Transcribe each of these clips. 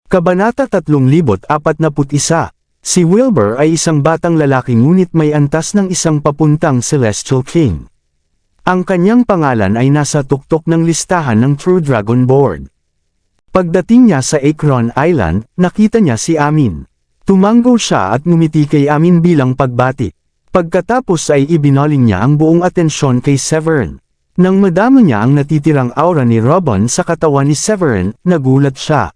Kabanata 3041. Si Wilbur ay isang batang lalaki ngunit may antas ng isang papuntang Celestial King. Ang kanyang pangalan ay nasa tuktok ng listahan ng True Dragon Board. Pagdating niya sa Acheron Island, nakita niya si Amin. Tumango siya at ngumiti kay Amin bilang pagbati. Pagkatapos ay ibinaling niya ang buong atensyon kay Severin. Nang madama niya ang natitirang aura ni Robin sa katawan ni Severin, nagulat siya.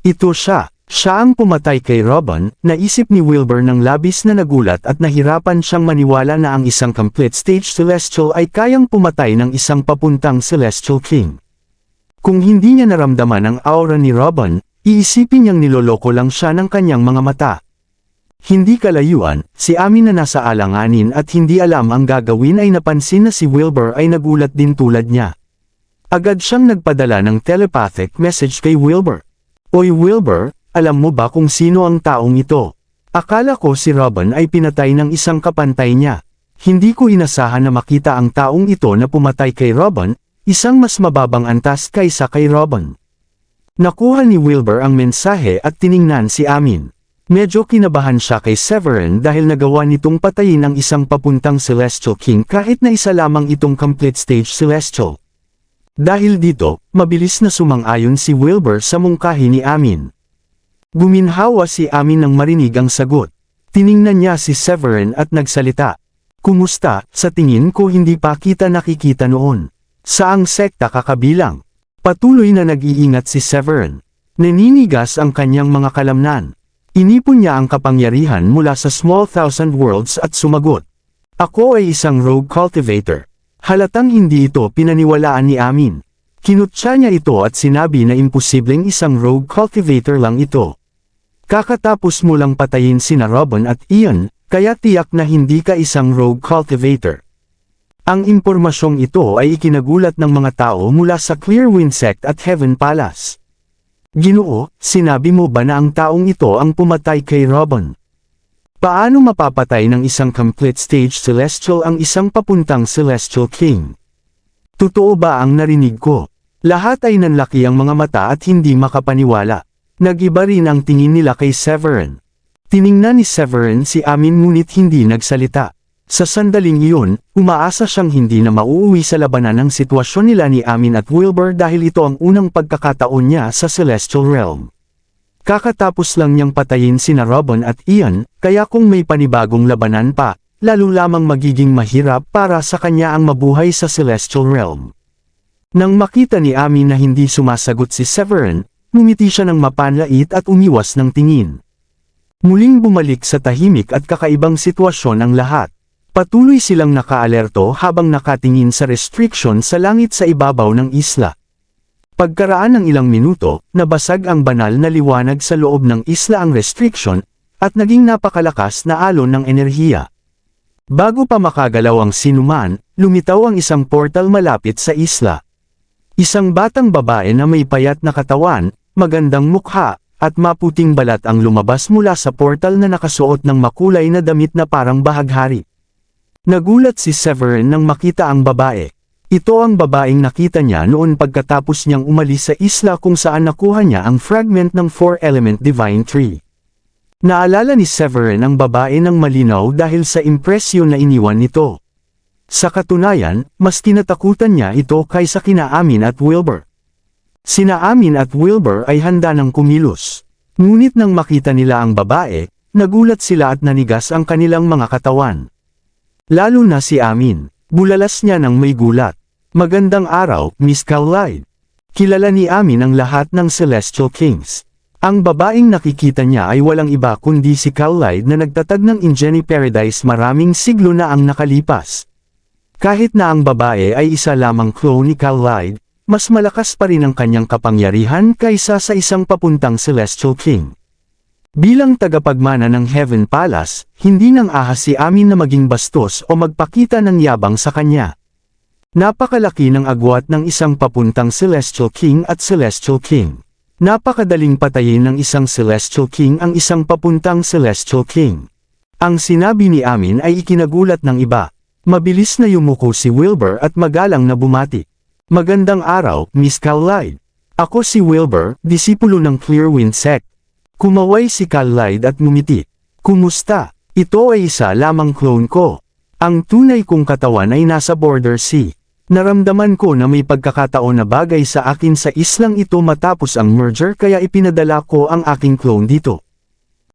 Ito siya. Siya ang pumatay kay Robin. Naisip ni Wilbur ng labis na nagulat at nahirapan siyang maniwala na ang isang complete stage Celestial ay kayang pumatay ng isang papuntang Celestial King. Kung hindi niya naramdaman ang aura ni Robin, iisipin niyang niloloko lang siya ng kanyang mga mata. Hindi kalayuan, si Amin na nasa alanganin at hindi alam ang gagawin ay napansin na si Wilbur ay nagulat din tulad niya. Agad siyang nagpadala ng telepathic message kay Wilbur. Oy Wilbur, alam mo ba kung sino ang taong ito? Akala ko si Robin ay pinatay ng isang kapantay niya. Hindi ko inasahan na makita ang taong ito na pumatay kay Robin, isang mas mababang antas kaysa kay Robin. Nakuha ni Wilbur ang mensahe at tiningnan si Amin. Medyo kinabahan siya kay Severin dahil nagawa nitong patayin ang isang papuntang Celestial King kahit na isa lamang itong complete stage Celestial. Dahil dito, mabilis na sumang-ayon si Wilbur sa mungkahi ni Amin. Guminhawa si Amin nang marinig ang sagot. Tiningnan niya si Severin at nagsalita. Kumusta, sa tingin ko hindi pa kita nakikita noon. Saang sekta kakabilang? Patuloy na nag-iingat si Severin. Naninigas ang kanyang mga kalamnan. Inipon niya ang kapangyarihan mula sa Small Thousand Worlds at sumagot. Ako ay isang rogue cultivator. Halatang hindi ito pinaniwalaan ni Amin. Kinutya niya ito at sinabi na imposibleng isang rogue cultivator lang ito. Kakatapos mo lang patayin sina Robin at Ian, kaya tiyak na hindi ka isang rogue cultivator. Ang impormasyong ito ay ikinagulat ng mga tao mula sa Clearwind Sect at Heaven Palace. Ginoo, sinabi mo ba na ang taong ito ang pumatay kay Robin? Paano mapapatay ng isang complete stage Celestial ang isang papuntang Celestial King? Totoo ba ang narinig ko? Lahat ay nanlaki ang mga mata at hindi makapaniwala. Nag-iba rin ang tingin nila kay Severin. Tiningnan ni Severin si Amin ngunit hindi nagsalita. Sa sandaling iyon, umaasa siyang hindi na mauuwi sa labanan ng sitwasyon nila ni Amin at Wilbur dahil ito ang unang pagkakataon niya sa Celestial Realm. Kakatapos lang niyang patayin sina Robin at Ian, kaya kung may panibagong labanan pa, lalo lamang magiging mahirap para sa kanya ang mabuhay sa Celestial Realm. Nang makita ni Amin na hindi sumasagot si Severin, ngumiti siya ng mapanlait at umiwas ng tingin. Muling bumalik sa tahimik at kakaibang sitwasyon ang lahat. Patuloy silang nakaalerto habang nakatingin sa restriction sa langit sa ibabaw ng isla. Pagkaraan ng ilang minuto, nabasag ang banal na liwanag sa loob ng isla ang restriction, at naging napakalakas na alon ng enerhiya. Bago pa makagalaw ang sinuman, lumitaw ang isang portal malapit sa isla. Isang batang babae na may payat na katawan, magandang mukha, at maputing balat ang lumabas mula sa portal na nakasuot ng makulay na damit na parang bahaghari. Nagulat si Severin nang makita ang babae. Ito ang babaeng nakita niya noon pagkatapos niyang umalis sa isla kung saan nakuha niya ang fragment ng 4-element Divine Tree. Naalala ni Severin ang babae ng malinaw dahil sa impresyon na iniwan nito. Sa katunayan, mas kinatakutan niya ito kaysa kina Amin at Wilbur. Sina Amin at Wilbur ay handa ng kumilos. Ngunit nang makita nila ang babae, nagulat sila at nanigas ang kanilang mga katawan. Lalo na si Amin. Bulalas niya ng may gulat. Magandang araw, Miss Cowlide. Kilala ni Amin ang lahat ng Celestial Kings. Ang babaeng nakikita niya ay walang iba kundi si Cowlide na nagtatag ng Ingeni Paradise maraming siglo na ang nakalipas. Kahit na ang babae ay isa lamang clone ni Cowlide, mas malakas pa rin ang kanyang kapangyarihan kaysa sa isang papuntang Celestial King. Bilang tagapagmana ng Heaven Palace, hindi nang ahas si Amin na maging bastos o magpakita ng yabang sa kanya. Napakalaki ng agwat ng isang papuntang Celestial King at Celestial King. Napakadaling patayin ng isang Celestial King ang isang papuntang Celestial King. Ang sinabi ni Amin ay ikinagulat ng iba. Mabilis na yumuko si Wilbur at magalang na bumati. Magandang araw, Miss Cowlide. Ako si Wilbur, disipulo ng Clearwind Sect. Kumaway si Callide at ngumiti. Kumusta? Ito ay isa lamang clone ko. Ang tunay kong katawan ay nasa Border Sea. Naramdaman ko na may pagkakataon na bagay sa akin sa islang ito matapos ang merger kaya ipinadala ko ang aking clone dito.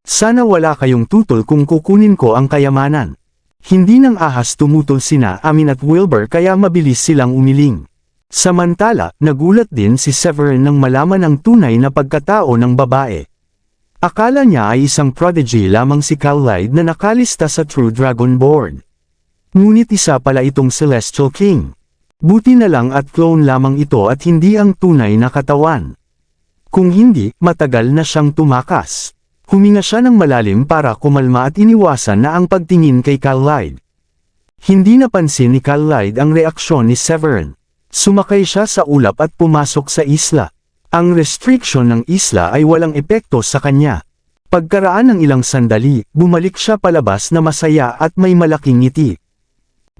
Sana wala kayong tutol kung kukunin ko ang kayamanan. Hindi nang ahas tumutol sina Amin at Wilbur kaya mabilis silang umiling. Samantala, nagulat din si Severin nang malaman ang tunay na pagkatao ng babae. Akala niya ay isang prodigy lamang si Callide na nakalista sa True Dragon Board. Ngunit isa pala itong Celestial King. Buti na lang at clone lamang ito at hindi ang tunay na katawan. Kung hindi, matagal na siyang tumakas. Huminga siya ng malalim para kumalma at iniwasan na ang pagtingin kay Callide. Hindi napansin ni Callide ang reaksyon ni Severin. Sumakay siya sa ulap at pumasok sa isla. Ang restriction ng isla ay walang epekto sa kanya. Pagkaraan ng ilang sandali, bumalik siya palabas na masaya at may malaking ngiti.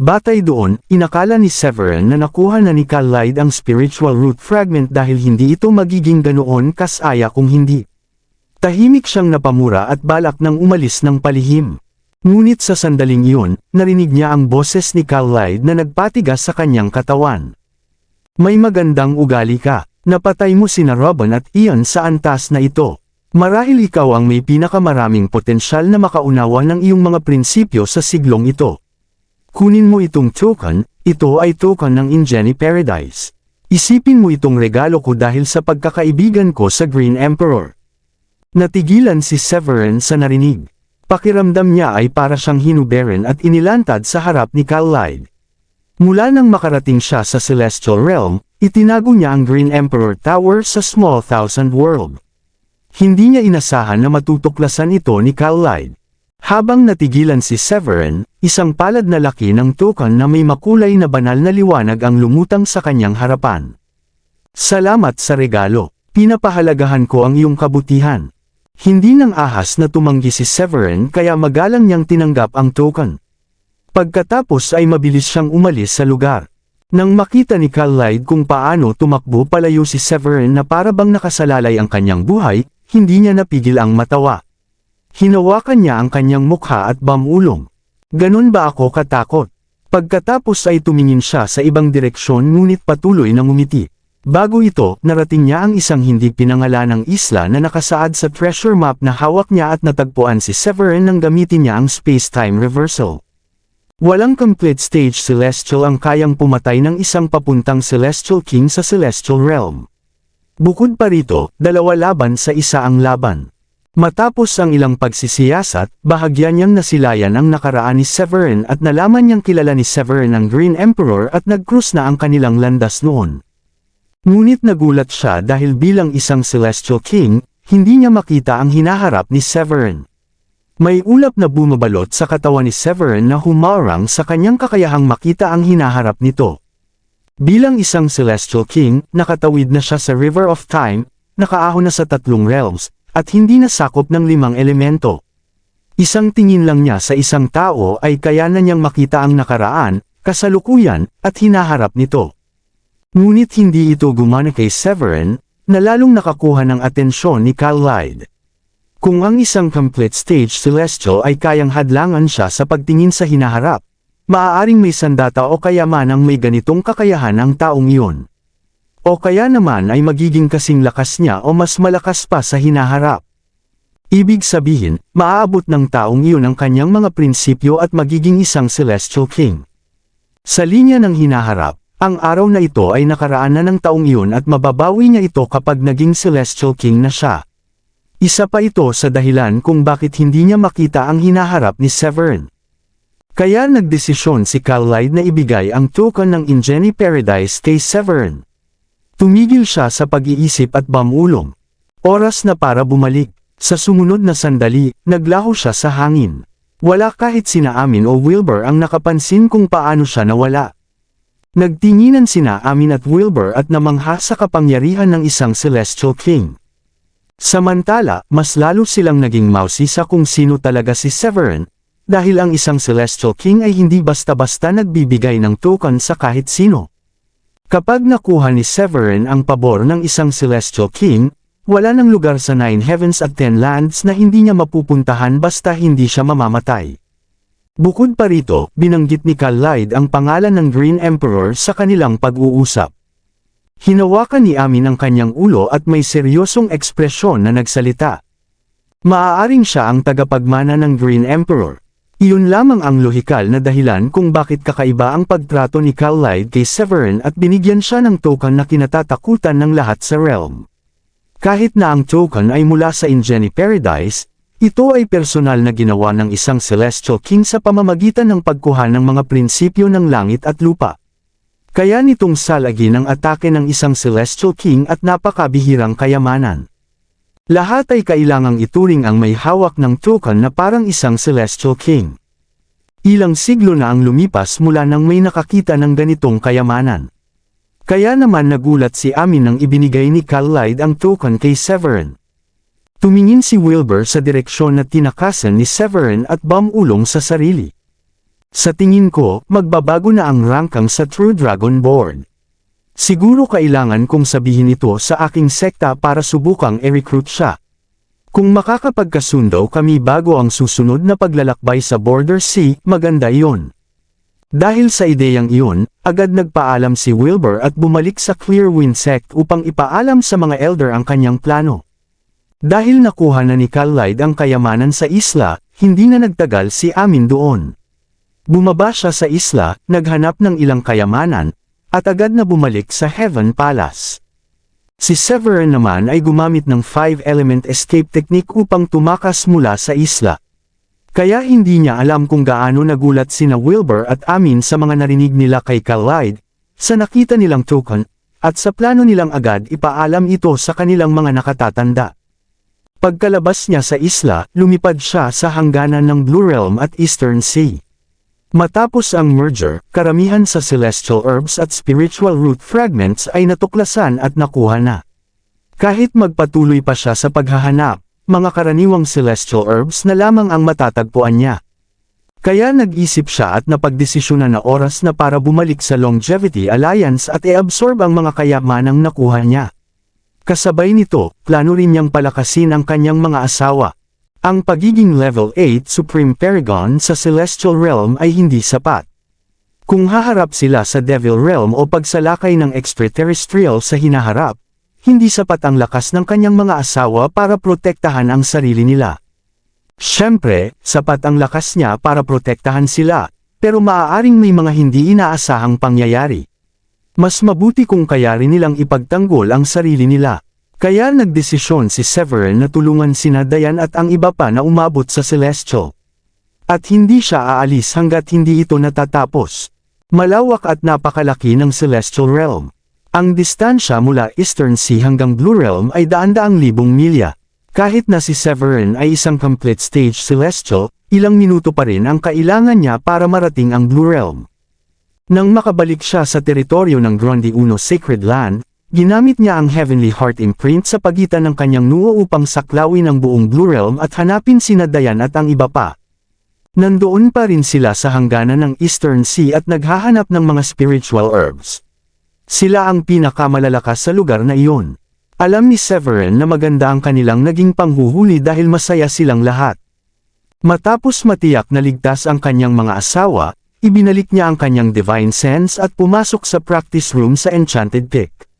Batay doon, inakala ni Severin na nakuha na ni Callide ang spiritual root fragment dahil hindi ito magiging ganoon kasaya kung hindi. Tahimik siyang napamura at balak nang umalis ng palihim. Ngunit sa sandaling iyon, narinig niya ang boses ni Callide na nagpatigas sa kanyang katawan. May magandang ugali ka. Napatay mo sina Robin at Ian sa antas na ito. Marahil ikaw ang may pinakamaraming potensyal na makaunawa ng iyong mga prinsipyo sa siglong ito. Kunin mo itong token, ito ay token ng Ingeni Paradise. Isipin mo itong regalo ko dahil sa pagkakaibigan ko sa Green Emperor. Natigilan si Severin sa narinig. Pakiramdam niya ay para siyang hinuberan at inilantad sa harap ni Callide. Mula nang makarating siya sa Celestial Realm, itinago niya ang Green Emperor Tower sa Small Thousand World. Hindi niya inasahan na matutuklasan ito ni Callide. Habang natigilan si Severin, isang palad na laki ng token na may makulay na banal na liwanag ang lumutang sa kanyang harapan. Salamat sa regalo. Pinapahalagahan ko ang iyong kabutihan. Hindi nang ahas na tumanggi si Severin kaya magalang niyang tinanggap ang token. Pagkatapos ay mabilis siyang umalis sa lugar. Nang makita ni Callide kung paano tumakbo palayo si Severin na para bang nakasalalay ang kanyang buhay, hindi niya napigil ang matawa. Hinawakan niya ang kanyang mukha at bamulong. Ganon ba ako katakot? Pagkatapos ay tumingin siya sa ibang direksyon ngunit patuloy na ngumiti. Bago ito, narating niya ang isang hindi pinangalanang isla na nakasaad sa treasure map na hawak niya at natagpuan si Severin nang gamitin niya ang space-time reversal. Walang complete stage celestial ang kayang pumatay ng isang papuntang Celestial King sa Celestial Realm. Bukod pa rito, dalawa laban sa isa ang laban. Matapos ang ilang pagsisiyasat, bahagya niyang nasilayan ang nakaraan ni Severin at nalaman niyang kilala ni Severin ang Green Emperor at nag-cruise na ang kanilang landas noon. Ngunit nagulat siya dahil bilang isang Celestial King, hindi niya makita ang hinaharap ni Severin. May ulap na bumabalot sa katawan ni Severin na humarang sa kanyang kakayahang makita ang hinaharap nito. Bilang isang Celestial King, nakatawid na siya sa River of Time, nakaahon na sa 3 realms, at hindi nasakop ng 5 elemento. Isang tingin lang niya sa isang tao ay kaya na niyang makita ang nakaraan, kasalukuyan, at hinaharap nito. Ngunit hindi ito gumana kay Severin, na lalong nakakuha ng atensyon ni Callide. Kung ang isang complete stage celestial ay kayang hadlangan siya sa pagtingin sa hinaharap, maaaring may sandata o kaya manang may ganitong kakayahan ang taong iyon. O kaya naman ay magiging kasing lakas niya o mas malakas pa sa hinaharap. Ibig sabihin, maaabot ng taong iyon ang kanyang mga prinsipyo at magiging isang Celestial King. Sa linya ng hinaharap, ang araw na ito ay nakaraan na ng taong iyon at mababawi niya ito kapag naging Celestial King na siya. Isa pa ito sa dahilan kung bakit hindi niya makita ang hinaharap ni Severin. Kaya nagdesisyon si Callide na ibigay ang token ng Ingeni Paradise kay Severin. Tumigil siya sa pag-iisip at bamulong. Oras na para bumalik. Sa sumunod na sandali, naglaho siya sa hangin. Wala kahit sina Amin o Wilbur ang nakapansin kung paano siya nawala. Nagtinginan sina Amin at Wilbur at namangha sa kapangyarihan ng isang Celestial King. Samantala, mas lalo silang naging mausisa kung sino talaga si Severin, dahil ang isang Celestial King ay hindi basta-basta nagbibigay ng token sa kahit sino. Kapag nakuha ni Severin ang pabor ng isang Celestial King, wala nang lugar sa 9 heavens at 10 lands na hindi niya mapupuntahan basta hindi siya mamamatay. Bukod pa rito, binanggit ni Kal-Lide ang pangalan ng Green Emperor sa kanilang pag-uusap. Hinawakan ni Amin ang kanyang ulo at may seryosong ekspresyon na nagsalita. Maaaring siya ang tagapagmana ng Green Emperor. Iyon lamang ang lohikal na dahilan kung bakit kakaiba ang pagtrato ni Kal-Lide kay Severin at binigyan siya ng token na kinatatakutan ng lahat sa realm. Kahit na ang token ay mula sa Ingeni Paradise, ito ay personal na ginawa ng isang Celestial King sa pamamagitan ng pagkuha ng mga prinsipyo ng langit at lupa. Kaya nitong salagi ng atake ng isang Celestial King at napakabihirang kayamanan. Lahat ay kailangang ituring ang may hawak ng token na parang isang Celestial King. Ilang siglo na ang lumipas mula nang may nakakita ng ganitong kayamanan. Kaya naman nagulat si Amin nang ibinigay ni Kal-Lide ang token kay Severin. Tumingin si Wilbur sa direksyon na tinakasan ni Severin at bumulong sa sarili. Sa tingin ko, magbabago na ang rankang sa True Dragon Board. Siguro kailangan kong sabihin ito sa aking sekta para subukang i-recruit siya. Kung makakapagkasundo kami bago ang susunod na paglalakbay sa Border Sea, maganda iyon. Dahil sa ideyang iyon, agad nagpaalam si Wilbur at bumalik sa Clearwind Sect upang ipaalam sa mga elder ang kanyang plano. Dahil nakuha na ni Kal-Lide ang kayamanan sa isla, hindi na nagtagal si Amin doon. Bumaba siya sa isla, naghanap ng ilang kayamanan, at agad na bumalik sa Heaven Palace. Si Severin naman ay gumamit ng 5-element escape technique upang tumakas mula sa isla. Kaya hindi niya alam kung gaano nagulat sina Wilbur at Amin sa mga narinig nila kay Kal-Lide, sa nakita nilang token, at sa plano nilang agad ipaalam ito sa kanilang mga nakatatanda. Pagkalabas niya sa isla, lumipad siya sa hangganan ng Blue Realm at Eastern Sea. Matapos ang merger, karamihan sa Celestial Herbs at Spiritual Root Fragments ay natuklasan at nakuha na. Kahit magpatuloy pa siya sa paghahanap, mga karaniwang Celestial Herbs na lamang ang matatagpuan niya. Kaya nag-isip siya at napagdesisyonan na oras na para bumalik sa Longevity Alliance at i-absorb ang mga kayamanang nakuha niya. Kasabay nito, plano rin niyang palakasin ang kanyang mga asawa. Ang pagiging level 8 Supreme Paragon sa Celestial Realm ay hindi sapat. Kung haharap sila sa Devil Realm o pagsalakay ng extraterrestrial sa hinaharap, hindi sapat ang lakas ng kanyang mga asawa para protektahan ang sarili nila. Siyempre, sapat ang lakas niya para protektahan sila, pero maaaring may mga hindi inaasahang pangyayari. Mas mabuti kung kaya rin nilang ipagtanggol ang sarili nila. Kaya nagdesisyon si Severin na tulungan sina Dayan at ang iba pa na umabot sa Celestial. At hindi siya aalis hanggat hindi ito natatapos. Malawak at napakalaki ng Celestial Realm. Ang distansya mula Eastern Sea hanggang Blue Realm ay daan-daang libong milya. Kahit na si Severin ay isang complete stage Celestial, ilang minuto pa rin ang kailangan niya para marating ang Blue Realm. Nang makabalik siya sa teritoryo ng Gronde Uno Sacred Land, ginamit niya ang Heavenly Heart Imprint sa pagitan ng kanyang noo upang saklawin ang buong Blue Realm at hanapin sina Dayan at ang iba pa. Nandoon pa rin sila sa hangganan ng Eastern Sea at naghahanap ng mga spiritual herbs. Sila ang pinakamalalakas sa lugar na iyon. Alam ni Severin na maganda ang kanilang naging panghuhuli dahil masaya silang lahat. Matapos matiyak na ligtas ang kanyang mga asawa, ibinalik niya ang kanyang Divine Sense at pumasok sa practice room sa Enchanted Peak.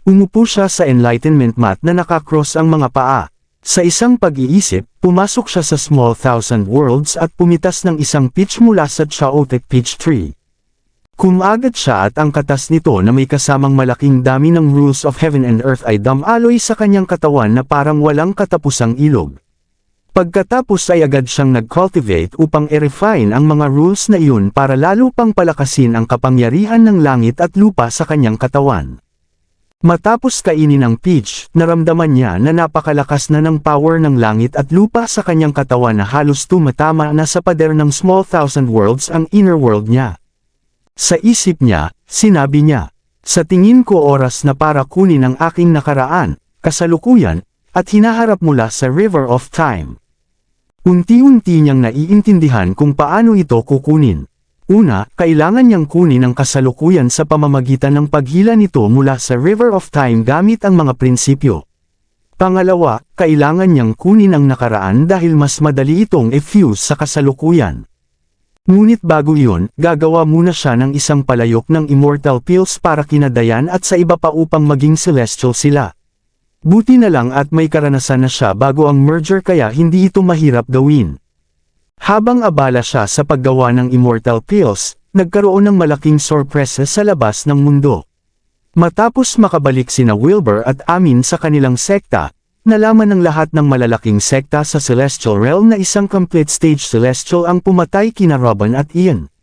Umupo siya sa enlightenment mat na nakakross ang mga paa. Sa isang pag-iisip, pumasok siya sa Small Thousand Worlds at pumitas ng isang peach mula sa Chaotic Peach Tree. Kumagat siya at ang katas nito na may kasamang malaking dami ng rules of heaven and earth ay damaloy sa kanyang katawan na parang walang katapusang ilog. Pagkatapos ay agad siyang nag-cultivate upang i-refine ang mga rules na iyon para lalo pang palakasin ang kapangyarihan ng langit at lupa sa kanyang katawan. Matapos kainin ang peach, naramdaman niya na napakalakas na ng power ng langit at lupa sa kanyang katawan na halos tumatama na sa pader ng Small Thousand Worlds ang inner world niya. Sa isip niya, sinabi niya, "Sa tingin ko oras na para kunin ang aking nakaraan, kasalukuyan, at hinaharap mula sa River of Time." Unti-unti niyang naiintindihan kung paano ito kukunin. Una, kailangan niyang kunin ang kasalukuyan sa pamamagitan ng paghila nito mula sa River of Time gamit ang mga prinsipyo. Pangalawa, kailangan niyang kunin ang nakaraan dahil mas madali itong i-fuse sa kasalukuyan. Ngunit bago iyon, gagawa muna siya ng isang palayok ng immortal pills para kina Dayan at sa iba pa upang maging celestial sila. Buti na lang at may karanasan na siya bago ang merger kaya hindi ito mahirap gawin. Habang abala siya sa paggawa ng immortal pills, nagkaroon ng malaking sorpresa sa labas ng mundo. Matapos makabalik sina Wilbur at Amin sa kanilang sekta, nalaman ng lahat ng malalaking sekta sa Celestial Realm na isang complete stage Celestial ang pumatay kina Robin at Ian.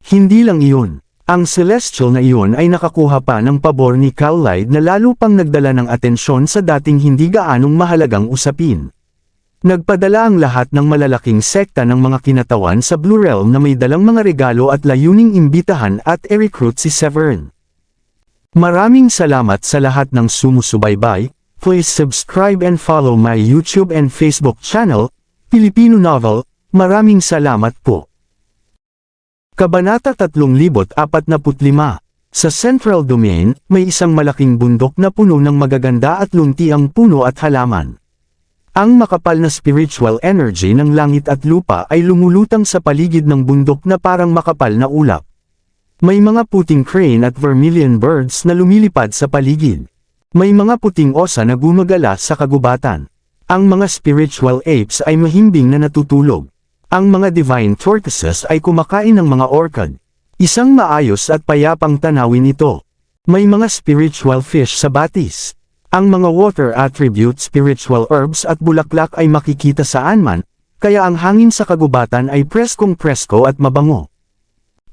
Hindi lang iyon, ang Celestial na iyon ay nakakuha pa ng pabor ni Kal-Lide na lalo pang nagdala ng atensyon sa dating hindi gaanong mahalagang usapin. Nagpadala ang lahat ng malalaking sekta ng mga kinatawan sa Blue Realm na may dalang mga regalo at layuning imbitahan at i-recruit si Severn. Maraming salamat sa lahat ng sumusubaybay. Please subscribe and follow my YouTube and Facebook channel, Filipino Novel. Maraming salamat po. Kabanata 3045. Sa Central Domain, may isang malaking bundok na puno ng magaganda at luntiang puno at halaman. Ang makapal na spiritual energy ng langit at lupa ay lumulutang sa paligid ng bundok na parang makapal na ulap. May mga puting crane at vermilion birds na lumilipad sa paligid. May mga puting osa na gumagala sa kagubatan. Ang mga spiritual apes ay mahimbing na natutulog. Ang mga divine tortoises ay kumakain ng mga orchid. Isang maayos at payapang tanawin ito. May mga spiritual fish sa batis. Ang mga water attribute spiritual herbs at bulaklak ay makikita saan man, kaya ang hangin sa kagubatan ay preskong-presko at mabango.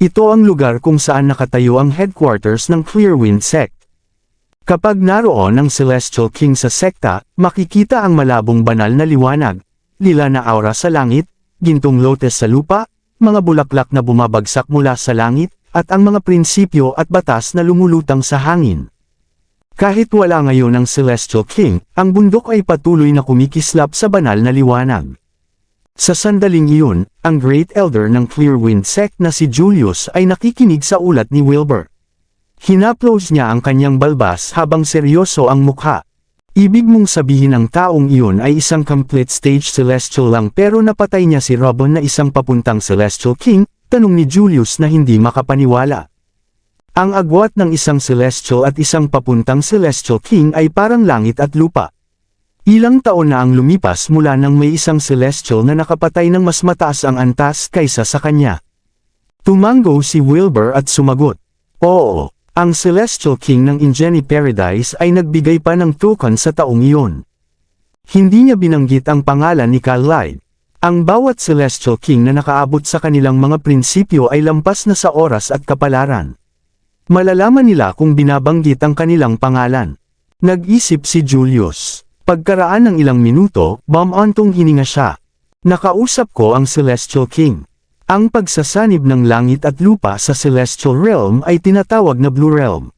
Ito ang lugar kung saan nakatayo ang headquarters ng Clearwind Sect. Kapag naroon ang Celestial King sa sekta, makikita ang malabong banal na liwanag, lila na aura sa langit, gintong lotus sa lupa, mga bulaklak na bumabagsak mula sa langit, at ang mga prinsipyo at batas na lumulutang sa hangin. Kahit wala ngayon ang Celestial King, ang bundok ay patuloy na kumikislap sa banal na liwanag. Sa sandaling iyon, ang Great Elder ng Clearwind Sect na si Julius ay nakikinig sa ulat ni Wilbur. Hinaplos niya ang kanyang balbas habang seryoso ang mukha. Ibig mong sabihin ang taong iyon ay isang complete stage Celestial lang pero napatay niya si Robin na isang papuntang Celestial King, tanong ni Julius na hindi makapaniwala. Ang agwat ng isang Celestial at isang papuntang Celestial King ay parang langit at lupa. Ilang taon na ang lumipas mula nang may isang Celestial na nakapatay ng mas mataas ang antas kaysa sa kanya. Tumango si Wilbur at sumagot, "Oo, ang Celestial King ng Ingeni Paradise ay nagbigay pa ng token sa taong iyon." Hindi niya binanggit ang pangalan ni Kal-Lide. Ang bawat Celestial King na nakaabot sa kanilang mga prinsipyo ay lampas na sa oras at kapalaran. Malalaman nila kung binabanggit ang kanilang pangalan. Nag-isip si Julius. Pagkaraan ng ilang minuto, bumantong hininga siya. Nakausap ko ang Celestial King. Ang pagsasanib ng langit at lupa sa Celestial Realm ay tinatawag na Blue Realm.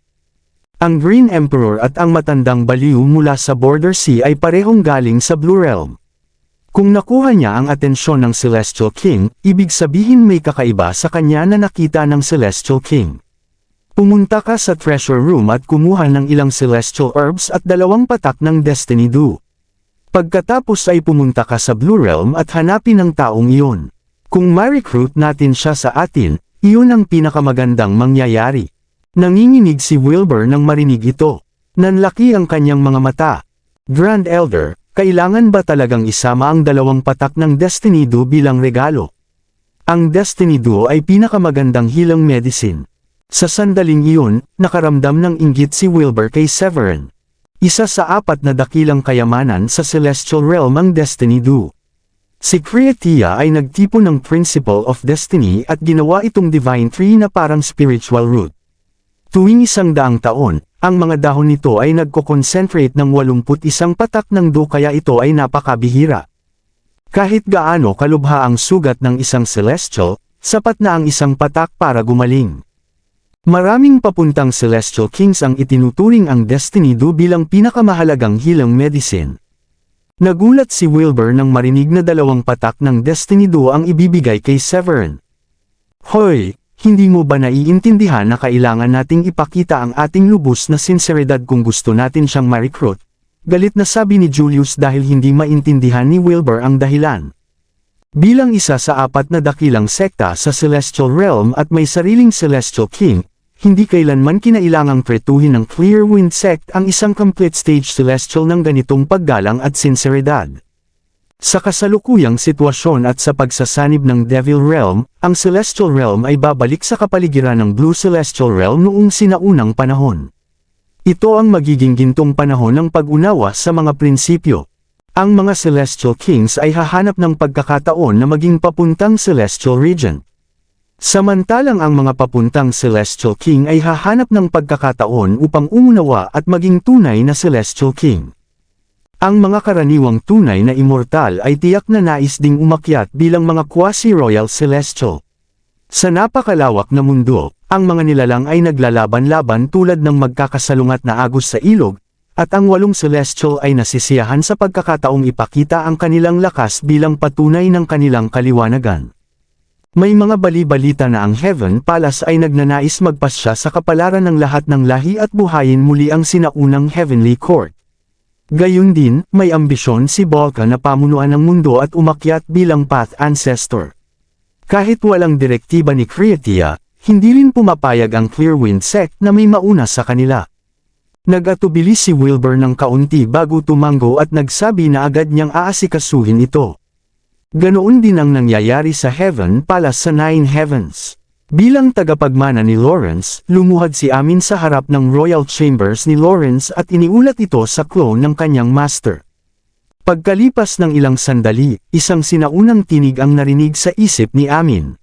Ang Green Emperor at ang matandang baliw mula sa Border Sea ay parehong galing sa Blue Realm. Kung nakuha niya ang atensyon ng Celestial King, ibig sabihin may kakaiba sa kanya na nakita ng Celestial King. Pumunta ka sa treasure room at kumuha ng ilang celestial herbs at 2 patak ng Destiny Dew. Pagkatapos ay pumunta ka sa Blue Realm at hanapin ang taong iyon. Kung ma-recruit natin siya sa atin, iyon ang pinakamagandang mangyayari. Nanginginig si Wilbur nang marinig ito. Nanlaki ang kanyang mga mata. Grand Elder, kailangan ba talagang isama ang 2 patak ng Destiny Dew bilang regalo? Ang Destiny Dew ay pinakamagandang healing medicine. Sa sandaling iyon, nakaramdam ng inggit si Wilbur kay Severn. Isa sa 4 na dakilang kayamanan sa Celestial Realm ang Destiny Dew. Si Creatia ay nagtipon ng Principle of Destiny at ginawa itong Divine Tree na parang spiritual root. Tuwing 100 taon, ang mga dahon nito ay nagko-concentrate ng 81 patak ng dew kaya ito ay napakabihira. Kahit gaano kalubha ang sugat ng isang Celestial, sapat na ang 1 patak para gumaling. Maraming papuntang Celestial Kings ang itinuturing ang Destiny Dew bilang pinakamahalagang healing medicine. Nagulat si Wilbur nang marinig na 2 patak ng Destiny Dew ang ibibigay kay Severn. Hoy, hindi mo ba naiintindihan na kailangan nating ipakita ang ating lubos na sinseridad kung gusto natin siyang ma-recruit? Galit na sabi ni Julius dahil hindi maintindihan ni Wilbur ang dahilan. Bilang isa sa 4 na dakilang sekta sa Celestial Realm at may sariling Celestial King, hindi kailanman kinailangang tretuhin ng Clearwind Sect ang isang complete stage Celestial ng ganitong paggalang at sinseridad. Sa kasalukuyang sitwasyon at sa pagsasanib ng Devil Realm, ang Celestial Realm ay babalik sa kapaligiran ng Blue Celestial Realm noong sinaunang panahon. Ito ang magiging gintong panahon ng pag-unawa sa mga prinsipyo. Ang mga Celestial Kings ay hahanap ng pagkakataon na maging papuntang Celestial Region. Samantalang ang mga papuntang Celestial King ay hahanap ng pagkakataon upang umunawa at maging tunay na Celestial King. Ang mga karaniwang tunay na immortal ay tiyak na nais ding umakyat bilang mga quasi-royal celestial. Sa napakalawak na mundo, ang mga nilalang ay naglalaban-laban tulad ng magkakasalungat na agos sa ilog, at ang 8 celestial ay nasisiyahan sa pagkakataong ipakita ang kanilang lakas bilang patunay ng kanilang kaliwanagan. May mga bali-balita na ang Heaven Palace ay nagnanais magpasya sa kapalaran ng lahat ng lahi at buhayin muli ang sinaunang Heavenly Court. Gayun din, may ambisyon si Vulcan na pamunuan ng mundo at umakyat bilang Path Ancestor. Kahit walang direktiba ni Creatia, hindi rin pumapayag ang Clearwind Sect na may mauna sa kanila. Nag-atubili si Wilbur ng kaunti bago tumango at nagsabi na agad niyang aasikasuhin ito. Ganoon din ang nangyayari sa Heaven Palace sa 9 Heavens. Bilang tagapagmana ni Lawrence, lumuhad si Amin sa harap ng Royal Chambers ni Lawrence at iniulat ito sa clone ng kanyang master. Pagkalipas ng ilang sandali, isang sinaunang tinig ang narinig sa isip ni Amin.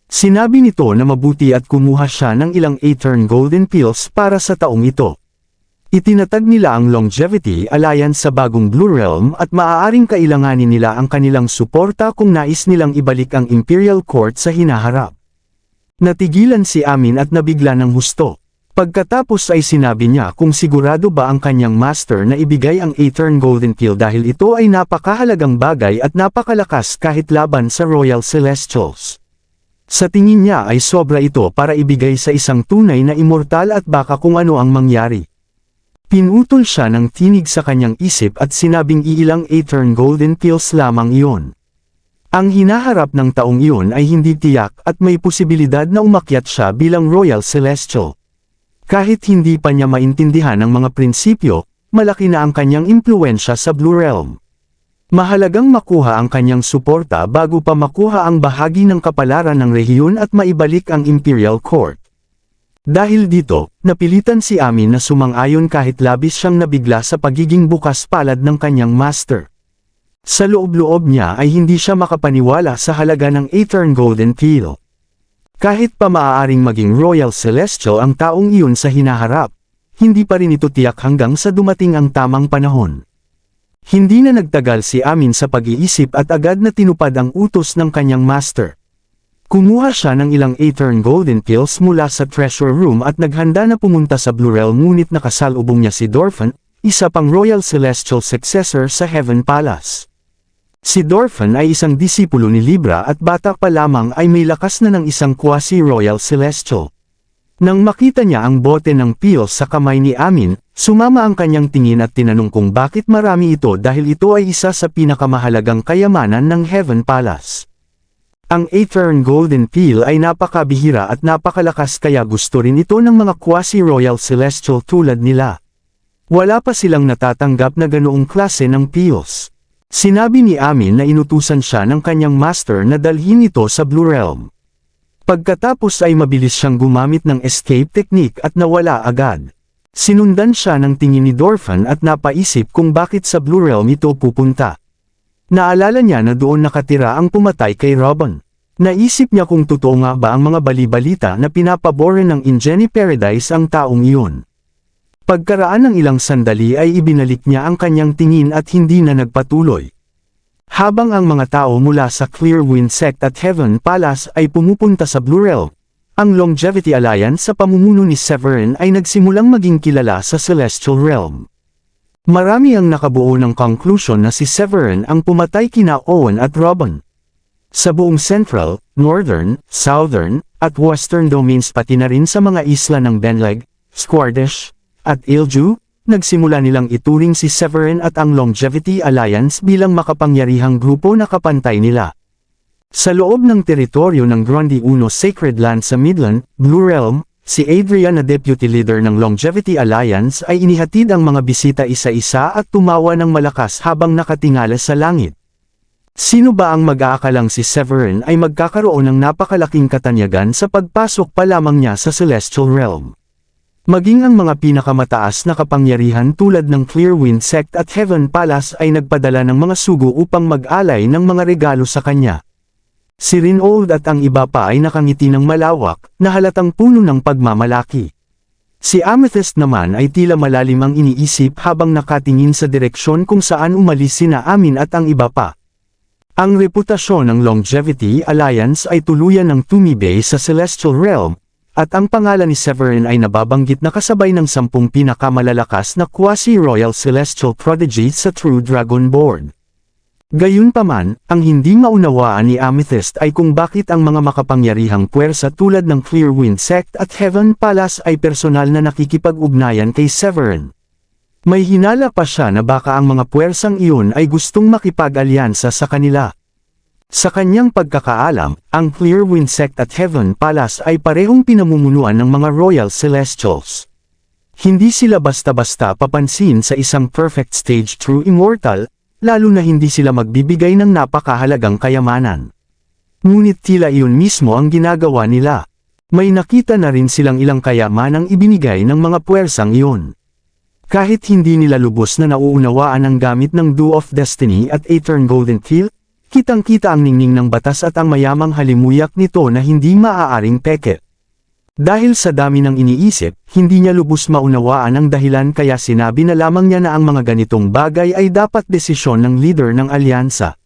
Sinabi nito na mabuti at kumuha siya ng ilang Aetern Golden Pills para sa taong ito. Itinatag nila ang Longevity Alliance sa bagong Blue Realm at maaaring kailanganin nila ang kanilang suporta kung nais nilang ibalik ang Imperial Court sa hinaharap. Natigilan si Amin at nabigla ng husto. Pagkatapos ay sinabi niya kung sigurado ba ang kanyang master na ibigay ang Aetern Golden Pill dahil ito ay napakahalagang bagay at napakalakas kahit laban sa Royal Celestials. Sa tingin niya ay sobra ito para ibigay sa isang tunay na immortal at baka kung ano ang mangyari. Pinutol siya ng tinig sa kanyang isip at sinabing iilang Aetern Golden Pills lamang iyon. Ang hinaharap ng taong iyon ay hindi tiyak at may posibilidad na umakyat siya bilang Royal Celestial. Kahit hindi pa niya maintindihan ang mga prinsipyo, malaki na ang kanyang impluwensya sa Blue Realm. Mahalagang makuha ang kanyang suporta bago pa makuha ang bahagi ng kapalaran ng rehiyon at maibalik ang Imperial Court. Dahil dito, napilitan si Amin na sumang-ayon kahit labis siyang nabigla sa pagiging bukas palad ng kanyang master. Sa loob-loob niya ay hindi siya makapaniwala sa halaga ng Aetern Golden Pill. Kahit pa maaaring maging Royal Celestial ang taong iyon sa hinaharap, hindi pa rin ito tiyak hanggang sa dumating ang tamang panahon. Hindi na nagtagal si Amin sa pag-iisip at agad na tinupad ang utos ng kanyang master. Kumuha siya ng ilang Aetern Golden Pills mula sa Treasure Room at naghanda na pumunta sa Blue Realm ngunit nakasalubong niya si Dorphan, isa pang Royal Celestial successor sa Heaven Palace. Si Dorphan ay isang disipulo ni Libra at bata pa lamang ay may lakas na ng isang quasi-royal celestial. Nang makita niya ang bote ng pills sa kamay ni Amin, sumama ang kanyang tingin at tinanong kung bakit marami ito dahil ito ay isa sa pinakamahalagang kayamanan ng Heaven Palace. Ang Aetern Golden Pill ay napakabihira at napakalakas kaya gusto rin ito ng mga quasi-royal celestial tulad nila. Wala pa silang natatanggap na ganoong klase ng pills. Sinabi ni Amin na inutusan siya ng kanyang master na dalhin ito sa Blue Realm. Pagkatapos ay mabilis siyang gumamit ng escape technique at nawala agad. Sinundan siya ng tingin ni Dorphan at napaisip kung bakit sa Blue Realm ito pupunta. Naalala niya na doon nakatira ang pumatay kay Robin. Naisip niya kung totoo nga ba ang mga bali-balita na pinapabore ng Ingeni Paradise ang taong iyon. Pagkaraan ng ilang sandali ay ibinalik niya ang kanyang tingin at hindi na nagpatuloy. Habang ang mga tao mula sa Clearwind Sect at Heaven Palace ay pumupunta sa Blue Realm, ang Longevity Alliance sa pamumuno ni Severin ay nagsimulang maging kilala sa Celestial Realm. Marami ang nakabuo ng conclusion na si Severin ang pumatay kina Owen at Robin. Sa buong Central, Northern, Southern, at Western domains pati na rin sa mga isla ng Benleg, Squardish, at Ilju, nagsimula nilang ituring si Severin at ang Longevity Alliance bilang makapangyarihang grupo na kapantay nila. Sa loob ng teritoryo ng Grundy I Sacred Land sa Midland, Blue Realm, si Adrian na deputy leader ng Longevity Alliance ay inihatid ang mga bisita isa-isa at tumawa ng malakas habang nakatingala sa langit. Sino ba ang mag-aakalang si Severin ay magkakaroon ng napakalaking katanyagan sa pagpasok pa lamang niya sa Celestial Realm? Maging ang mga pinakamataas na kapangyarihan tulad ng Clearwind Sect at Heaven Palace ay nagpadala ng mga sugo upang mag-alay ng mga regalo sa kanya. Si Rinold at ang iba pa ay nakangiti ng malawak, na halatang puno ng pagmamalaki. Si Amethyst naman ay tila malalim ang iniisip habang nakatingin sa direksyon kung saan umalis sina Amin at ang iba pa. Ang reputasyon ng Longevity Alliance ay tuluyan ng tumibay sa Celestial Realm, at ang pangalan ni Severin ay nababanggit na kasabay ng 10 pinakamalalakas na quasi-royal celestial prodigy sa True Dragon Board. Gayunpaman, ang hindi maunawaan ni Amethyst ay kung bakit ang mga makapangyarihang puwersa tulad ng Clearwind Sect at Heaven Palace ay personal na nakikipag-ugnayan kay Severin. May hinala pa siya na baka ang mga puwersang iyon ay gustong makipag-alyansa sa kanila. Sa kanyang pagkakaalam, ang Clearwind Sect at Heaven Palace ay parehong pinamumunuan ng mga Royal Celestials. Hindi sila basta-basta papansin sa isang perfect stage true immortal, lalo na hindi sila magbibigay ng napakahalagang kayamanan. Ngunit tila iyon mismo ang ginagawa nila. May nakita na rin silang ilang kayamanang ibinigay ng mga puwersang iyon. Kahit hindi nila lubos na nauunawaan ang gamit ng Dew of Destiny at Aetern Golden Keel, kitang-kita ang ningning ng batas at ang mayamang halimuyak nito na hindi maaaring peke. Dahil sa dami ng iniisip, hindi niya lubos maunawaan ang dahilan kaya sinabi na lamang niya na ang mga ganitong bagay ay dapat desisyon ng leader ng alyansa.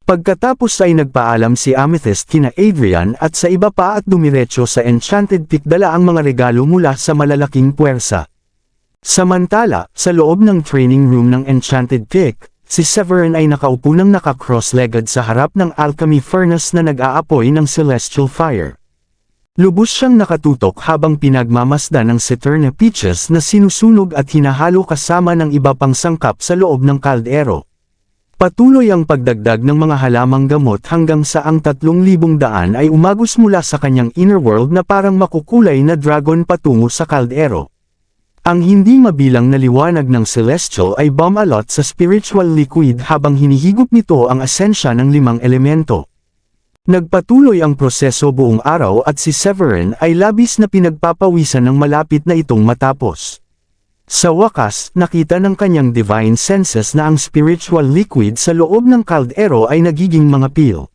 Pagkatapos ay nagpaalam si Amethyst kina Adrian at sa iba pa at dumiretso sa Enchanted Peak dala ang mga regalo mula sa malalaking puwersa. Samantala, sa loob ng training room ng Enchanted Peak, si Severin ay nakaupo ng naka-cross-legged sa harap ng alchemy furnace na nag-aapoy ng celestial fire. Lubos siyang nakatutok habang pinagmamasdan ng Saturna Peaches na sinusunog at hinahalo kasama ng iba pang sangkap sa loob ng kaldero. Patuloy ang pagdagdag ng mga halamang gamot hanggang sa ang 3,000 daan ay umagos mula sa kanyang inner world na parang makukulay na dragon patungo sa kaldero. Ang hindi mabilang na liwanag ng Celestial ay bumalot sa spiritual liquid habang hinihigop nito ang asensya ng 5 elemento. Nagpatuloy ang proseso buong araw at si Severin ay labis na pinagpapawisan ng malapit na itong matapos. Sa wakas, nakita ng kanyang divine senses na ang spiritual liquid sa loob ng kaldero ay nagiging mga pil.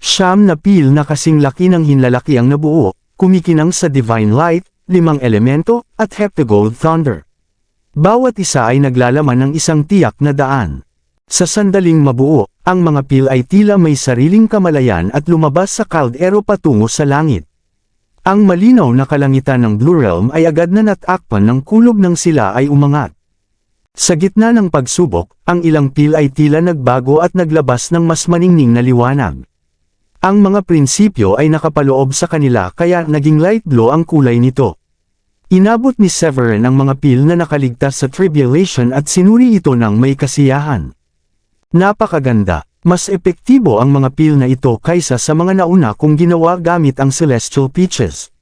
9 na pil na kasing laki ng hinlalaki ang nabuo, kumikinang sa divine light, 5 elemento, at heptagold thunder. Bawat isa ay naglalaman ng isang tiyak na daan. Sa sandaling mabuo, ang mga pil ay tila may sariling kamalayan at lumabas sa kaldero patungo sa langit. Ang malinaw na kalangitan ng Blue Realm ay agad na natakpan ng kulob ng sila ay umangat. Sa gitna ng pagsubok, ang ilang pil ay tila nagbago at naglabas ng mas maningning na liwanag. Ang mga prinsipyo ay nakapaloob sa kanila kaya naging light blue ang kulay nito. Inabot ni Severin ang mga pil na nakaligtas sa tribulation at sinuri ito ng may kasiyahan. Napakaganda, mas epektibo ang mga pil na ito kaysa sa mga nauna kung ginawa gamit ang Celestial Peaches.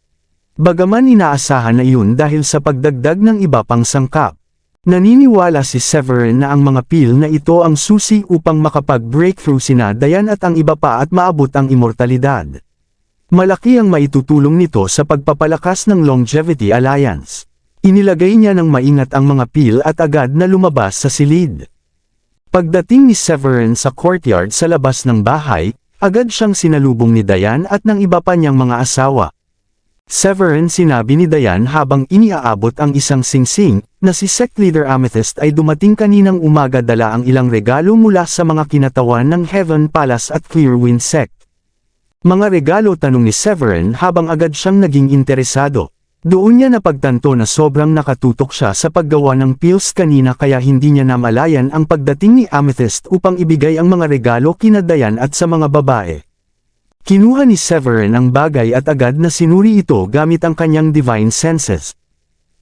Bagaman inaasahan na iyon dahil sa pagdagdag ng iba pang sangkap. Naniniwala si Severin na ang mga pil na ito ang susi upang makapag-breakthrough sina Dayan at ang iba pa at maabot ang immortalidad. Malaki ang maitutulong nito sa pagpapalakas ng Longevity Alliance. Inilagay niya ng maingat ang mga pil at agad na lumabas sa silid. Pagdating ni Severin sa courtyard sa labas ng bahay, agad siyang sinalubong ni Dayan at ng iba pa niyang mga asawa. Severin sinabi ni Dayan habang iniaabot ang isang singsing, na si Sect Leader Amethyst ay dumating kaninang umaga dala ang ilang regalo mula sa mga kinatawan ng Heaven Palace at Clearwind Sect. Mga regalo tanong ni Severin habang agad siyang naging interesado. Doon niya napagtanto na sobrang nakatutok siya sa paggawa ng pills kanina kaya hindi niya namalayan ang pagdating ni Amethyst upang ibigay ang mga regalo kina Diane at sa mga babae. Kinuha ni Severin ang bagay at agad na sinuri ito gamit ang kanyang divine senses.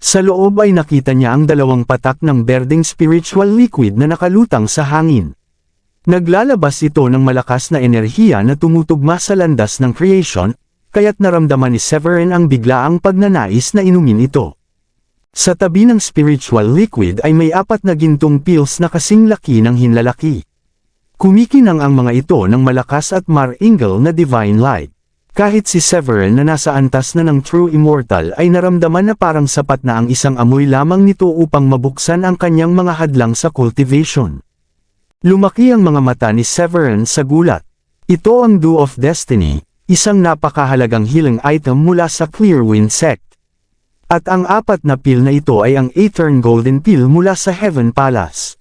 Sa loob ay nakita niya ang dalawang patak ng berdeng spiritual liquid na nakalutang sa hangin. Naglalabas ito ng malakas na enerhiya na tumutugma sa landas ng creation, kaya't naramdaman ni Severin ang biglaang pagnanais na inumin ito. Sa tabi ng spiritual liquid ay may 4 na gintong pills na kasing laki ng hinlalaki. Kumikinang ang mga ito ng malakas at maringal na divine light. Kahit si Severin na nasa antas na ng true immortal ay naramdaman na parang sapat na ang isang amoy lamang nito upang mabuksan ang kanyang mga hadlang sa cultivation. Lumaki ang mga mata ni Severin sa gulat. Ito ang Dew of Destiny, isang napakahalagang healing item mula sa Clearwind Sect. At ang 4 na pill na ito ay ang Aetern Golden Pill mula sa Heaven Palace.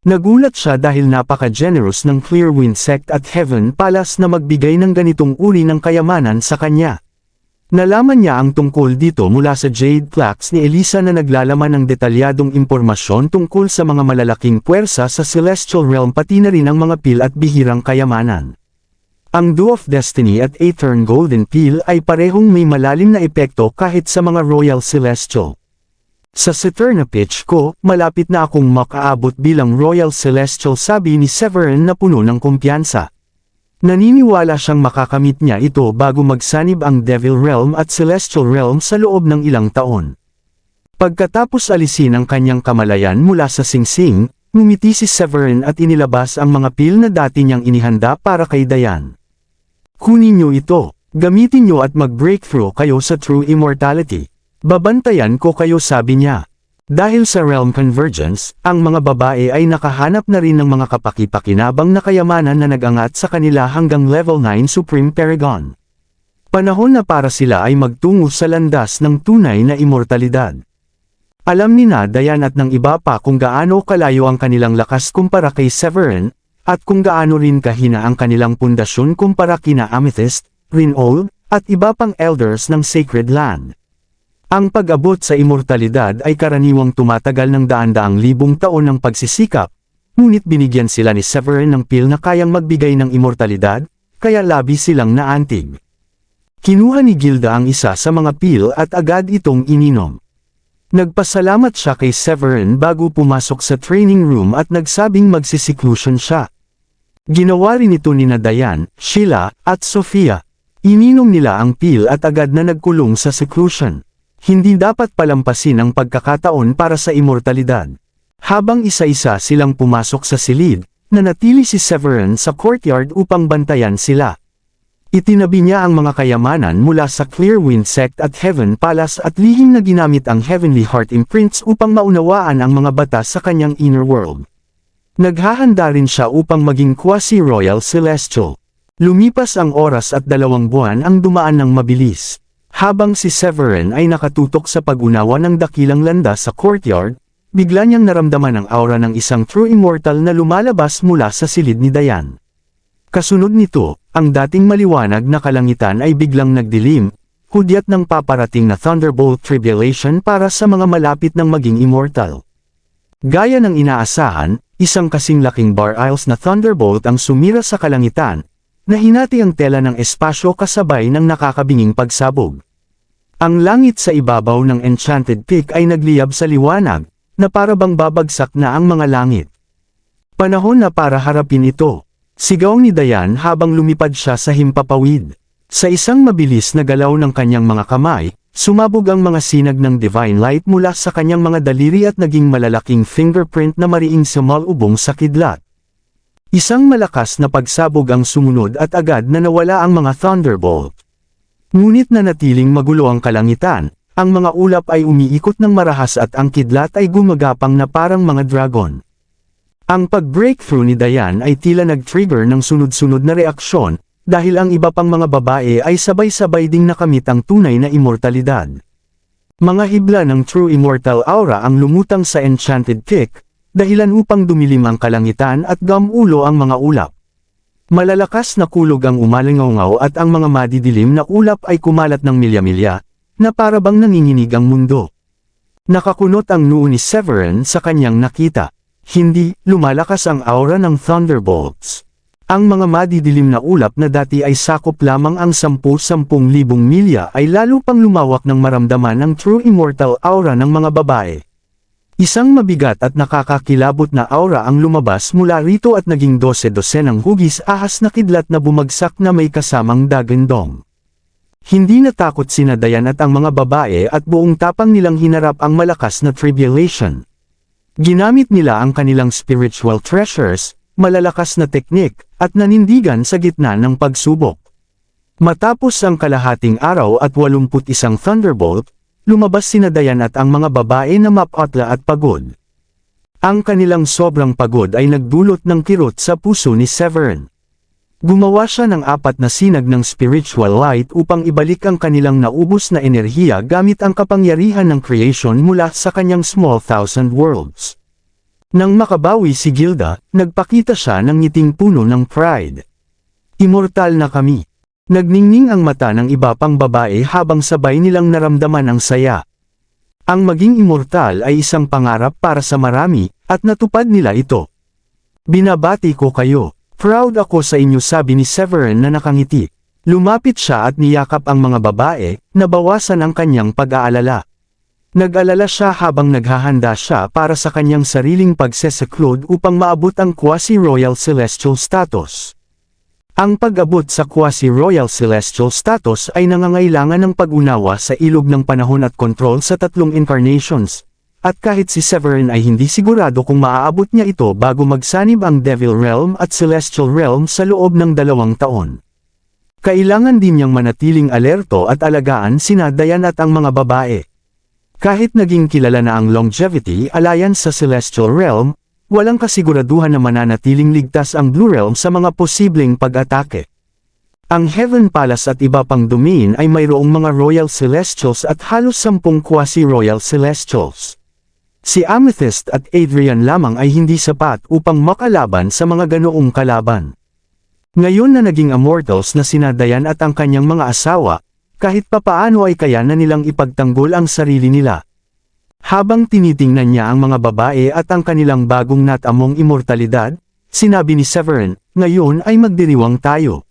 Nagulat siya dahil napaka-generous ng Clearwind Sect at Heaven Palace na magbigay ng ganitong uri ng kayamanan sa kanya. Nalaman niya ang tungkol dito mula sa Jade Plaques ni Elisa na naglalaman ng detalyadong impormasyon tungkol sa mga malalaking puwersa sa Celestial Realm pati na rin ang mga pill at bihirang kayamanan. Ang Dew of Destiny at Aetern Golden Pill ay parehong may malalim na epekto kahit sa mga Royal Celestial. Sa Saturna pitch ko, malapit na akong makaabot bilang Royal Celestial, sabi ni Severin na puno ng kumpiyansa. Naniniwala siyang makakamit niya ito bago magsanib ang Devil Realm at Celestial Realm sa loob ng ilang taon. Pagkatapos alisin ang kanyang kamalayan mula sa singsing, ngumiti si Severin at inilabas ang mga pill na dati niyang inihanda para kay Diane. Kunin niyo ito, gamitin niyo at mag-breakthrough kayo sa true immortality. Babantayan ko kayo, sabi niya. Dahil sa Realm Convergence, ang mga babae ay nakahanap na rin ng mga kapaki-pakinabang na kayamanan na nag-angat sa kanila hanggang level 9 Supreme Paragon. Panahon na para sila ay magtungo sa landas ng tunay na immortalidad. Alam ni Diane at ng iba pa kung gaano kalayo ang kanilang lakas kumpara kay Severin, at kung gaano rin kahina ang kanilang pundasyon kumpara kina Amethyst, Rinol, at iba pang elders ng Sacred Land. Ang pag-abot sa immortalidad ay karaniwang tumatagal ng daan-daang libong taon ng pagsisikap, ngunit binigyan sila ni Severin ng pill na kayang magbigay ng immortalidad, kaya labis silang naantig. Kinuha ni Gilda ang isa sa mga pill at agad itong ininom. Nagpasalamat siya kay Severin bago pumasok sa training room at nagsabing magsisiklusyon siya. Ginawa rin ito ni Diane, Sheila, at Sofia. Ininom nila ang pill at agad na nagkulong sa seclusion. Hindi dapat palampasin ang pagkakataon para sa immortalidad. Habang isa-isa silang pumasok sa silid, nanatili si Severin sa courtyard upang bantayan sila. Itinabi niya ang mga kayamanan mula sa Clearwind Sect at Heaven Palace at lihim na ginamit ang Heavenly Heart Imprints upang maunawaan ang mga batas sa kanyang inner world. Naghahanda rin siya upang maging quasi-royal celestial. Lumipas ang oras at 2 buwan ang dumaan ng mabilis. Habang si Severin ay nakatutok sa pag-unawa ng dakilang landas sa courtyard, bigla niyang naramdaman ang aura ng isang true immortal na lumalabas mula sa silid ni Diane. Kasunod nito, ang dating maliwanag na kalangitan ay biglang nagdilim, hudyat ng paparating na Thunderbolt Tribulation para sa mga malapit ng maging immortal. Gaya ng inaasahan, isang kasing laking Bar Isles na Thunderbolt ang sumira sa kalangitan, na hinati ang tela ng espasyo kasabay ng nakakabinging pagsabog. Ang langit sa ibabaw ng Enchanted Peak ay nagliyab sa liwanag, na para bang babagsak na ang mga langit. Panahon na para harapin ito. Sigaw ni Diane habang lumipad siya sa himpapawid. Sa isang mabilis na galaw ng kanyang mga kamay, sumabog ang mga sinag ng divine light mula sa kanyang mga daliri at naging malalaking fingerprint na mariing sumalubong sa kidlat. Isang malakas na pagsabog ang sumunod at agad na nawala ang mga thunderbolt. Ngunit nanatiling magulo ang kalangitan, ang mga ulap ay umiikot ng marahas at ang kidlat ay gumagapang na parang mga dragon. Ang pag-breakthrough ni Diane ay tila nag-trigger ng sunod-sunod na reaksyon, dahil ang iba pang mga babae ay sabay-sabay ding nakamit ang tunay na immortalidad. Mga hibla ng true immortal aura ang lumutang sa Enchanted Peak, dahilan upang dumilim ang kalangitan at gamulo ang mga ulap. Malalakas na kulog ang umalingaw at ang mga madidilim na ulap ay kumalat ng milya-milya, na parabang nanginginig ang mundo. Nakakunot ang noo ni Severin sa kanyang nakita. Hindi, lumalakas ang aura ng Thunderbolts. Ang mga madidilim na ulap na dati ay sakop lamang ang 10,000 milya ay lalo pang lumawak ng maramdaman ang true immortal aura ng mga babae. Isang mabigat at nakakakilabot na aura ang lumabas mula rito at naging 12 ng hugis ahas na kidlat na bumagsak na may kasamang dagandong. Hindi natakot sina Dayan at ang mga babae at buong tapang nilang hinarap ang malakas na tribulation. Ginamit nila ang kanilang spiritual treasures, malalakas na teknik, at nanindigan sa gitna ng pagsubok. Matapos ang kalahating araw at 81 thunderbolt, lumabas sina Dayan at ang mga babae na mapatla at pagod. Ang kanilang sobrang pagod ay nagdulot ng kirot sa puso ni Severin. Gumawa siya ng 4 na sinag ng spiritual light upang ibalik ang kanilang naubos na enerhiya gamit ang kapangyarihan ng creation mula sa kanyang small thousand worlds. Nang makabawi si Gilda, nagpakita siya ng ngiting puno ng pride. Immortal na kami. Nagningning ang mata ng iba pang babae habang sabay nilang naramdaman ang saya. Ang maging immortal ay isang pangarap para sa marami, at natupad nila ito. Binabati ko kayo. Proud ako sa inyo, sabi ni Severin na nakangiti. Lumapit siya at niyakap ang mga babae, nabawasan ang kanyang pag-aalala. Nag-alala siya habang naghahanda siya para sa kanyang sariling pagseseklod upang maabot ang quasi-royal celestial status. Ang pag-abot sa quasi-royal celestial status ay nangangailangan ng pag-unawa sa ilog ng panahon at kontrol sa 3 incarnations, at kahit si Severin ay hindi sigurado kung maaabot niya ito bago magsanib ang Devil Realm at Celestial Realm sa loob ng 2 taon. Kailangan din niyang manatiling alerto at alagaan sina Dayan at ang mga babae. Kahit naging kilala na ang Longevity Alliance sa Celestial Realm, walang kasiguraduhan na mananatiling ligtas ang Blue Realm sa mga posibleng pag-atake. Ang Heaven Palace at iba pang domain ay mayroong mga Royal Celestials at halos 10 quasi-Royal Celestials. Si Amethyst at Adrian lamang ay hindi sapat upang makalaban sa mga ganoong kalaban. Ngayon na naging immortals na sina Dayan at ang kanyang mga asawa, kahit papaano ay kaya na nilang ipagtanggol ang sarili nila. Habang tinitingnan niya ang mga babae at ang kanilang bagong natamong immortalidad, sinabi ni Severin, ngayon ay magdiriwang tayo.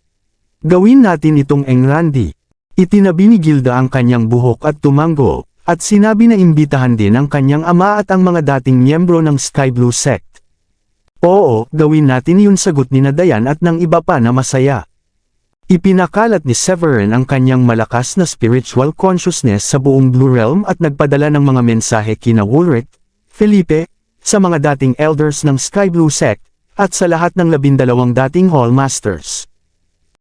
Gawin natin itong engrandi. Itinabi ni Gilda ang kanyang buhok at tumango, at sinabi na imbitahan din ang kanyang ama at ang mga dating miyembro ng Sky Blue Sect. Oo, gawin natin iyon, sagot ni Dayan at ng iba pa na masaya. Ipinakalat ni Severin ang kanyang malakas na spiritual consciousness sa buong Blue Realm at nagpadala ng mga mensahe kina Woolrich, Felipe, sa mga dating elders ng Sky Blue Sect, at sa lahat ng 12 dating Hall Masters.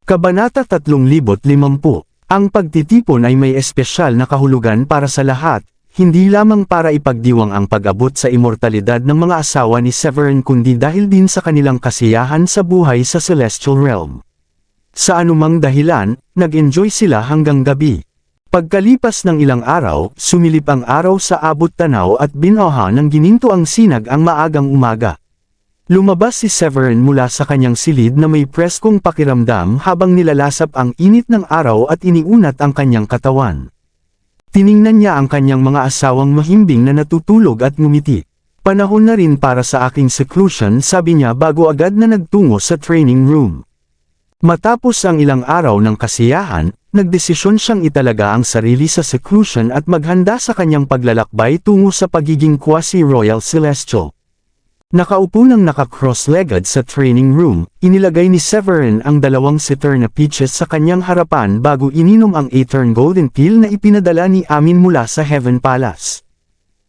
Kabanata 350. Ang pagtitipon ay may espesyal na kahulugan para sa lahat, hindi lamang para ipagdiwang ang pag-abot sa immortalidad ng mga asawa ni Severin kundi dahil din sa kanilang kasiyahan sa buhay sa Celestial Realm. Sa anumang dahilan, nag-enjoy sila hanggang gabi. Pagkalipas ng ilang araw, sumilip ang araw sa abot tanaw at binoha ng gininto ang sinag ang maagang umaga. Lumabas si Severin mula sa kanyang silid na may preskong pakiramdam habang nilalasap ang init ng araw at iniunat ang kanyang katawan. Tiningnan niya ang kanyang mga asawang mahimbing na natutulog at ngumiti. Panahon na rin para sa aking seclusion, sabi niya bago agad na nagtungo sa training room. Matapos ang ilang araw ng kasiyahan, nagdesisyon siyang italaga ang sarili sa seclusion at maghanda sa kanyang paglalakbay tungo sa pagiging quasi-royal celestial. Nakaupo ng naka-cross-legged sa training room, inilagay ni Severin ang 2 sitter na peaches sa kanyang harapan bago ininom ang Aetern Golden Pill na ipinadala ni Amin mula sa Heaven Palace.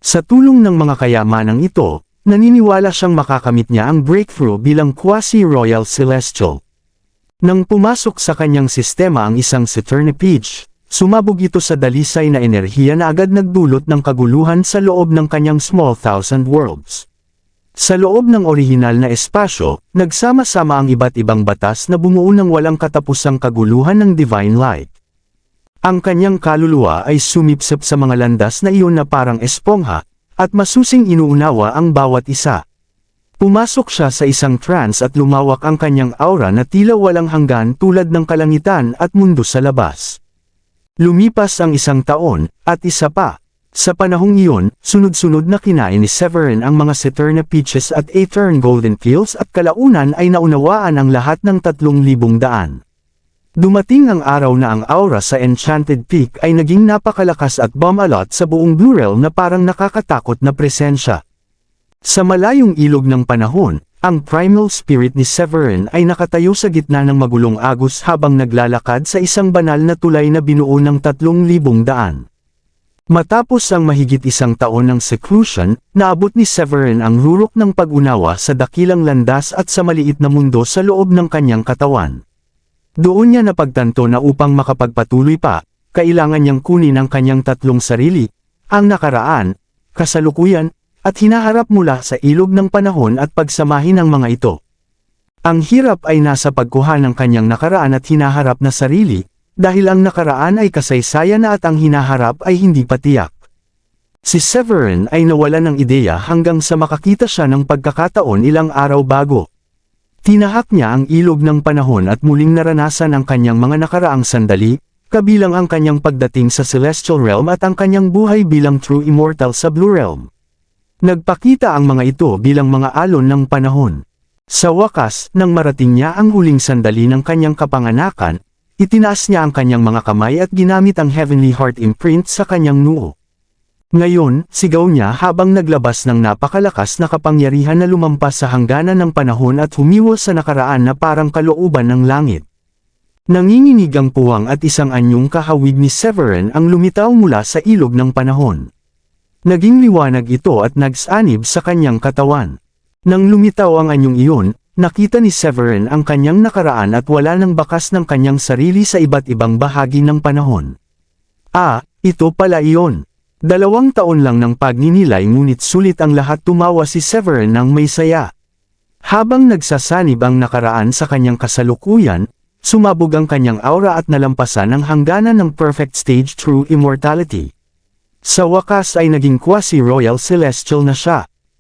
Sa tulong ng mga kayamanang ito, naniniwala siyang makakamit niya ang breakthrough bilang quasi-royal celestial. Nang pumasok sa kanyang sistema ang isang sitter na peach, sumabog ito sa dalisay na enerhiya na agad nagdulot ng kaguluhan sa loob ng kanyang small thousand worlds. Sa loob ng orihinal na espasyo, nagsama-sama ang iba't ibang batas na bumuo ng walang katapusang kaguluhan ng divine light. Ang kanyang kaluluwa ay sumipsip sa mga landas na iyon na parang espongha, at masusing inuunawa ang bawat isa. Pumasok siya sa isang trance at lumawak ang kanyang aura na tila walang hanggan tulad ng kalangitan at mundo sa labas. Lumipas ang 1 taon, at isa pa. Sa panahong iyon, sunod-sunod na kinain ni Severin ang mga Saturna peaches at Aethern golden fields at kalaunan ay naunawaan ang lahat ng 3,000 daan. Dumating ang araw na ang aura sa Enchanted Peak ay naging napakalakas at bumalot sa buong Blue Realm na parang nakakatakot na presensya. Sa malayong ilog ng panahon, ang primal spirit ni Severin ay nakatayo sa gitna ng magulong agos habang naglalakad sa isang banal na tulay na binuo ng 3,000 daan. Matapos ang mahigit 1 taon ng seclusion, naabot ni Severin ang rurok ng pag-unawa sa dakilang landas at sa maliit na mundo sa loob ng kanyang katawan. Doon niya napagtanto na upang makapagpatuloy pa, kailangan niyang kunin ang kanyang 3 sarili, ang nakaraan, kasalukuyan, at hinaharap mula sa ilog ng panahon at pagsamahin ang mga ito. Ang hirap ay nasa pagkuha ng kanyang nakaraan at hinaharap na sarili, dahil ang nakaraan ay kasaysayan na at ang hinaharap ay hindi patiyak. Si Severin ay nawala ng ideya hanggang sa makakita siya ng pagkakataon ilang araw bago. Tinahak niya ang ilog ng panahon at muling naranasan ang kanyang mga nakaraang sandali, kabilang ang kanyang pagdating sa Celestial Realm at ang kanyang buhay bilang true immortal sa Blue Realm. Nagpakita ang mga ito bilang mga alon ng panahon. Sa wakas, nang marating niya ang huling sandali ng kanyang kapanganakan, itinaas niya ang kanyang mga kamay at ginamit ang Heavenly Heart imprint sa kanyang noo. Ngayon, sigaw niya habang naglabas ng napakalakas na kapangyarihan na lumampas sa hangganan ng panahon at humiwas sa nakaraan na parang kalooban ng langit. Nanginginig ang puwang at isang anyong kahawig ni Severin ang lumitaw mula sa ilog ng panahon. Naging liwanag ito at nagsanib sa kanyang katawan. Nang lumitaw ang anyong iyon, nakita ni Severin ang kanyang nakaraan at wala ng bakas ng kanyang sarili sa iba't ibang bahagi ng panahon. Ito pala iyon. 2 taon lang ng pagninilay ngunit sulit ang lahat. Tumawa si Severin ng may saya. Habang nagsasanib ang nakaraan sa kanyang kasalukuyan, sumabog ang kanyang aura at nalampasan ang hangganan ng perfect stage true immortality. Sa wakas ay naging quasi-royal celestial na siya.